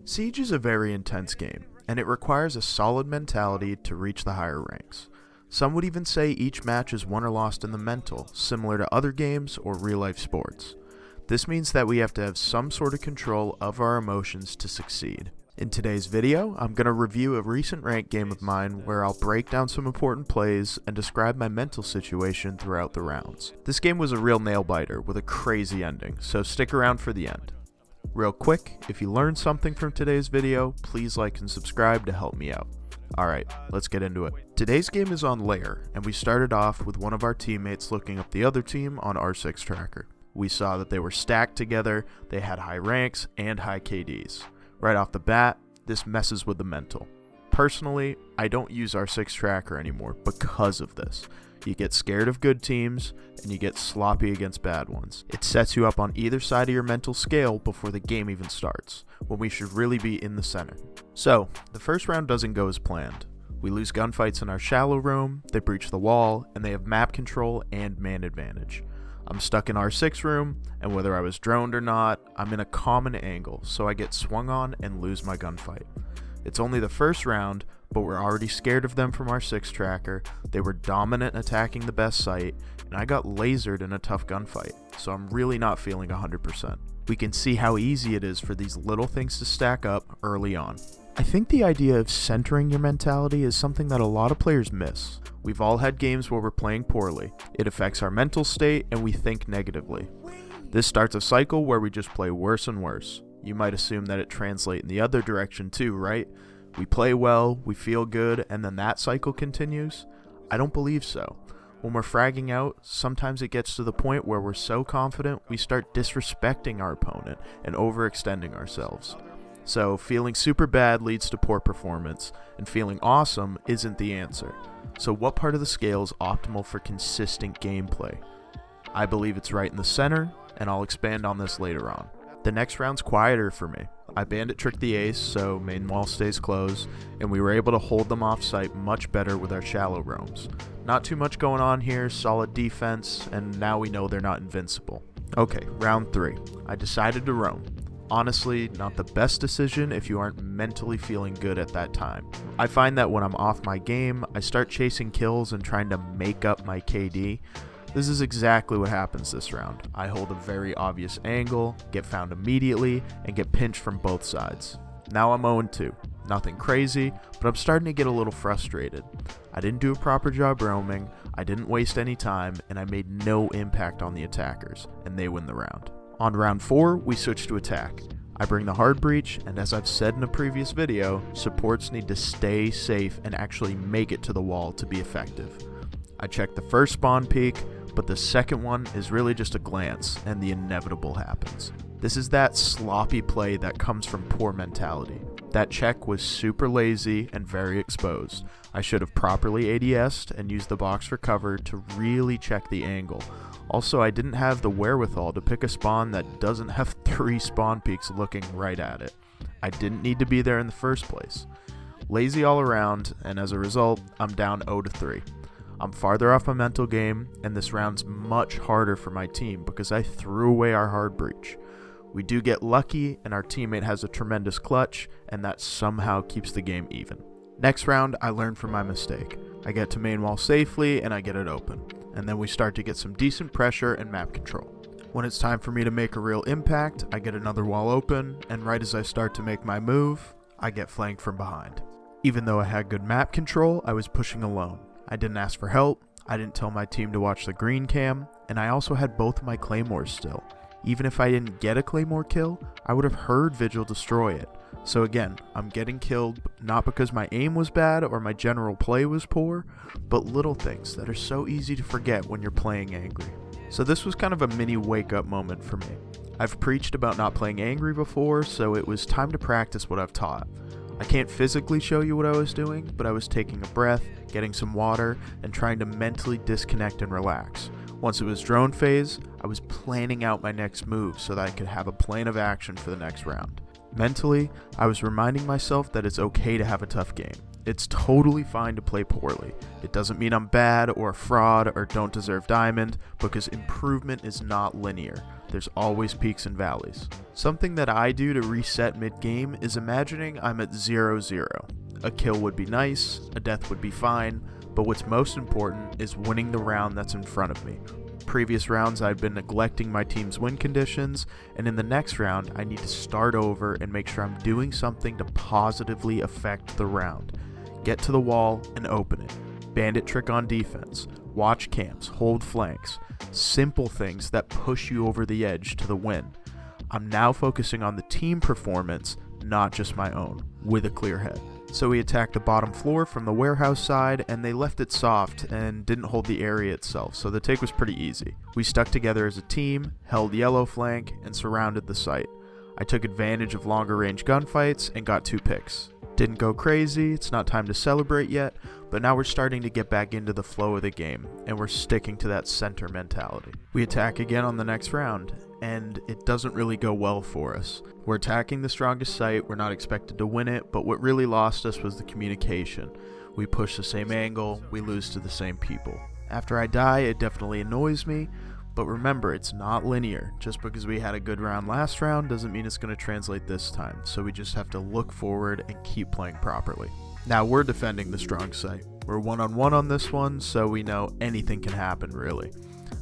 Siege is a very intense game, and it requires a solid mentality to reach the higher ranks. Some would even say each match is won or lost in the mental, similar to other games or real-life sports. This means that we have to have some sort of control of our emotions to succeed. In today's video, I'm going to review a recent ranked game of mine where I'll break down some important plays and describe my mental situation throughout the rounds. This game was a real nail-biter with a crazy ending, so stick around for the end. Real quick, if you learned something from today's video, please like and subscribe to help me out. Alright, let's get into it. Today's game is on Lair, and we started off with one of our teammates looking up the other team on R6 Tracker. We saw that they were stacked together, they had high ranks and high KDs. Right off the bat, this messes with the mental. Personally, I don't use R6 Tracker anymore because of this. You get scared of good teams, and you get sloppy against bad ones. It sets you up on either side of your mental scale before the game even starts, when we should really be in the center. So, the first round doesn't go as planned. We lose gunfights in our shallow room, they breach the wall, and they have map control and man advantage. I'm stuck in R6 room, and whether I was droned or not, I'm in a common angle, so I get swung on and lose my gunfight. It's only the first round, but we're already scared of them from R6 Tracker. They were dominant attacking the best site, and I got lasered in a tough gunfight, so I'm really not feeling 100%. We can see how easy it is for these little things to stack up early on. I think the idea of centering your mentality is something that a lot of players miss. We've all had games where we're playing poorly. It affects our mental state and we think negatively. This starts a cycle where we just play worse and worse. You might assume that it translates in the other direction too, right? We play well, we feel good, and then that cycle continues? I don't believe so. When we're fragging out, sometimes it gets to the point where we're so confident we start disrespecting our opponent and overextending ourselves. So feeling super bad leads to poor performance, and feeling awesome isn't the answer. So what part of the scale is optimal for consistent gameplay? I believe it's right in the center, and I'll expand on this later on. The next round's quieter for me. I bandit tricked the ace, so main wall stays closed, and we were able to hold them off site much better with our shallow roams. Not too much going on here, solid defense, and now we know they're not invincible. Okay, round 3. I decided to roam. Honestly, not the best decision if you aren't mentally feeling good at that time. I find that when I'm off my game, I start chasing kills and trying to make up my KD. This is exactly what happens this round. I hold a very obvious angle, get found immediately, and get pinched from both sides. Now I'm 0-2. Nothing crazy, but I'm starting to get a little frustrated. I didn't do a proper job roaming, I didn't waste any time, and I made no impact on the attackers, and they win the round. On round 4, we switch to attack. I bring the hard breach, and as I've said in a previous video, supports need to stay safe and actually make it to the wall to be effective. I check the first spawn peek, but the second one is really just a glance, and the inevitable happens. This is that sloppy play that comes from poor mentality. That check was super lazy and very exposed. I should have properly ADS'd and used the box for cover to really check the angle. Also, I didn't have the wherewithal to pick a spawn that doesn't have 3 spawn peaks looking right at it. I didn't need to be there in the first place. Lazy all around, and as a result, I'm down 0-3. I'm farther off my mental game, and this round's much harder for my team because I threw away our hard breach. We do get lucky, and our teammate has a tremendous clutch, and that somehow keeps the game even. Next round, I learn from my mistake. I get to main wall safely, and I get it open. And then we start to get some decent pressure and map control. When it's time for me to make a real impact, I get another wall open, and right as I start to make my move, I get flanked from behind. Even though I had good map control, I was pushing alone. I didn't ask for help, I didn't tell my team to watch the green cam, and I also had both of my claymores still. Even if I didn't get a claymore kill, I would have heard Vigil destroy it. So again, I'm getting killed not because my aim was bad or my general play was poor, but little things that are so easy to forget when you're playing angry. So this was kind of a mini wake-up moment for me. I've preached about not playing angry before, so it was time to practice what I've taught. I can't physically show you what I was doing, but I was taking a breath, getting some water, and trying to mentally disconnect and relax. Once it was drone phase, I was planning out my next move so that I could have a plan of action for the next round. Mentally, I was reminding myself that it's okay to have a tough game. It's totally fine to play poorly. It doesn't mean I'm bad or a fraud or don't deserve diamond, because improvement is not linear. There's always peaks and valleys. Something that I do to reset mid-game is imagining I'm at 0-0. A kill would be nice, a death would be fine, but what's most important is winning the round that's in front of me. Previous rounds I've been neglecting my team's win conditions, and in the next round I need to start over and make sure I'm doing something to positively affect the round. Get to the wall and open it. Bandit trick on defense. Watch camps, hold flanks. Simple things that push you over the edge to the win. I'm now focusing on the team performance, not just my own, with a clear head. So we attacked the bottom floor from the warehouse side, and they left it soft and didn't hold the area itself, so the take was pretty easy. We stuck together as a team, held yellow flank, and surrounded the site. I took advantage of longer range gunfights and got 2 picks. Didn't go crazy, it's not time to celebrate yet, but now we're starting to get back into the flow of the game, and we're sticking to that center mentality. We attack again on the next round, and it doesn't really go well for us. We're attacking the strongest site, we're not expected to win it, but what really lost us was the communication. We push the same angle, we lose to the same people. After I die, it definitely annoys me, but remember, it's not linear. Just because we had a good round last round doesn't mean it's going to translate this time, so we just have to look forward and keep playing properly. Now we're defending the strong site. We're one-on-one on this one, so we know anything can happen really.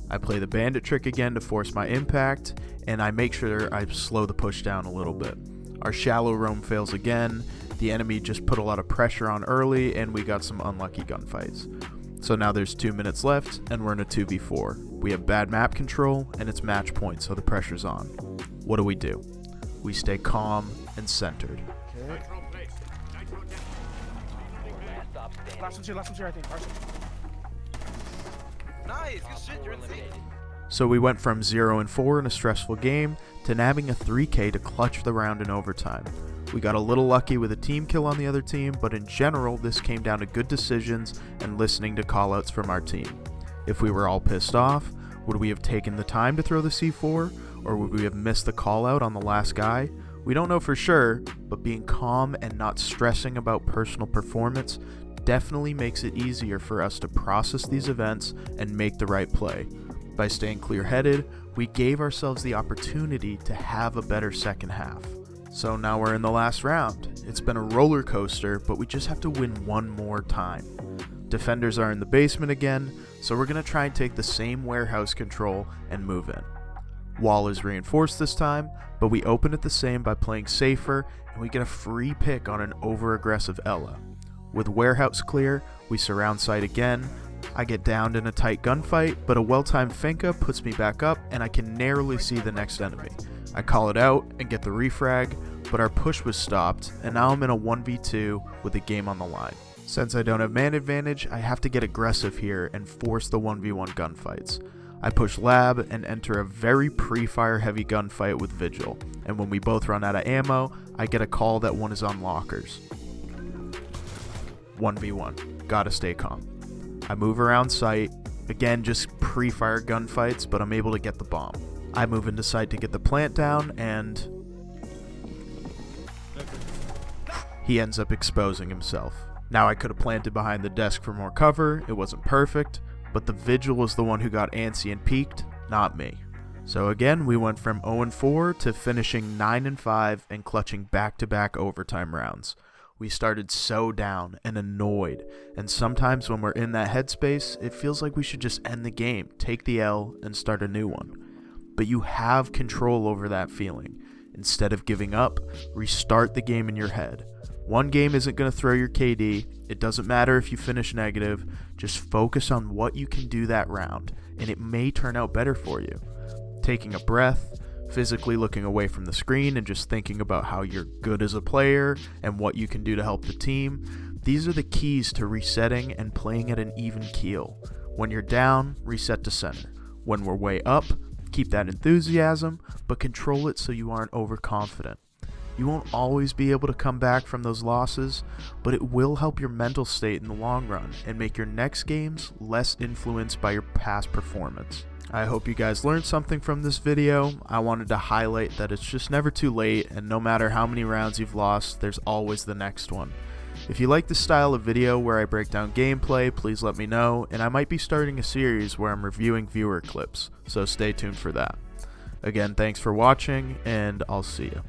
I play the bandit trick again to force my impact, and I make sure I slow the push down a little bit. Our shallow roam fails again, the enemy just put a lot of pressure on early, and we got some unlucky gunfights. So now there's 2 minutes left, and we're in a 2v4. We have bad map control, and it's match point, so the pressure's on. What do? We stay calm and centered. Okay. Last one's here, I think. Arson. Nice, good shit, you're in the lead. So we went from 0-4 in a stressful game to nabbing a 3K to clutch the round in overtime. We got a little lucky with a team kill on the other team, but in general this came down to good decisions and listening to callouts from our team. If we were all pissed off, would we have taken the time to throw the C4, or would we have missed the callout on the last guy? We don't know for sure, but being calm and not stressing about personal performance definitely makes it easier for us to process these events and make the right play. By staying clear-headed, we gave ourselves the opportunity to have a better second half. So now we're in the last round. It's been a roller coaster, but we just have to win one more time. Defenders are in the basement again, so we're going to try and take the same warehouse control and move in. Wall is reinforced this time, but we open it the same by playing safer, and we get a free pick on an over-aggressive Ela. With warehouse clear, we surround site again. I get downed in a tight gunfight, but a well-timed Finka puts me back up, and I can narrowly see the next enemy. I call it out and get the refrag, but our push was stopped, and now I'm in a 1v2 with the game on the line. Since I don't have man advantage, I have to get aggressive here and force the 1v1 gunfights. I push lab and enter a very pre-fire heavy gunfight with Vigil, and when we both run out of ammo, I get a call that one is on lockers. 1v1, gotta stay calm. I move around site, again just pre-fire gunfights, but I'm able to get the bomb. I move into site to get the plant down, and he ends up exposing himself. Now I could have planted behind the desk for more cover, it wasn't perfect, but the Vigil was the one who got antsy and peeked, not me. So again, we went from 0-4 to finishing 9-5 and clutching back-to-back overtime rounds. We started so down and annoyed, and sometimes when we're in that headspace, it feels like we should just end the game, take the L, and start a new one. But you have control over that feeling. Instead of giving up, restart the game in your head. One game isn't going to throw your KD, it doesn't matter if you finish negative, just focus on what you can do that round, and it may turn out better for you. Taking a breath, physically looking away from the screen and just thinking about how you're good as a player and what you can do to help the team, these are the keys to resetting and playing at an even keel. When you're down, reset to center. When we're way up, keep that enthusiasm, but control it so you aren't overconfident. You won't always be able to come back from those losses, but it will help your mental state in the long run and make your next games less influenced by your past performance. I hope you guys learned something from this video. I wanted to highlight that it's just never too late, and no matter how many rounds you've lost, there's always the next one. If you like this style of video where I break down gameplay, please let me know, and I might be starting a series where I'm reviewing viewer clips, so stay tuned for that. Again, thanks for watching, and I'll see you.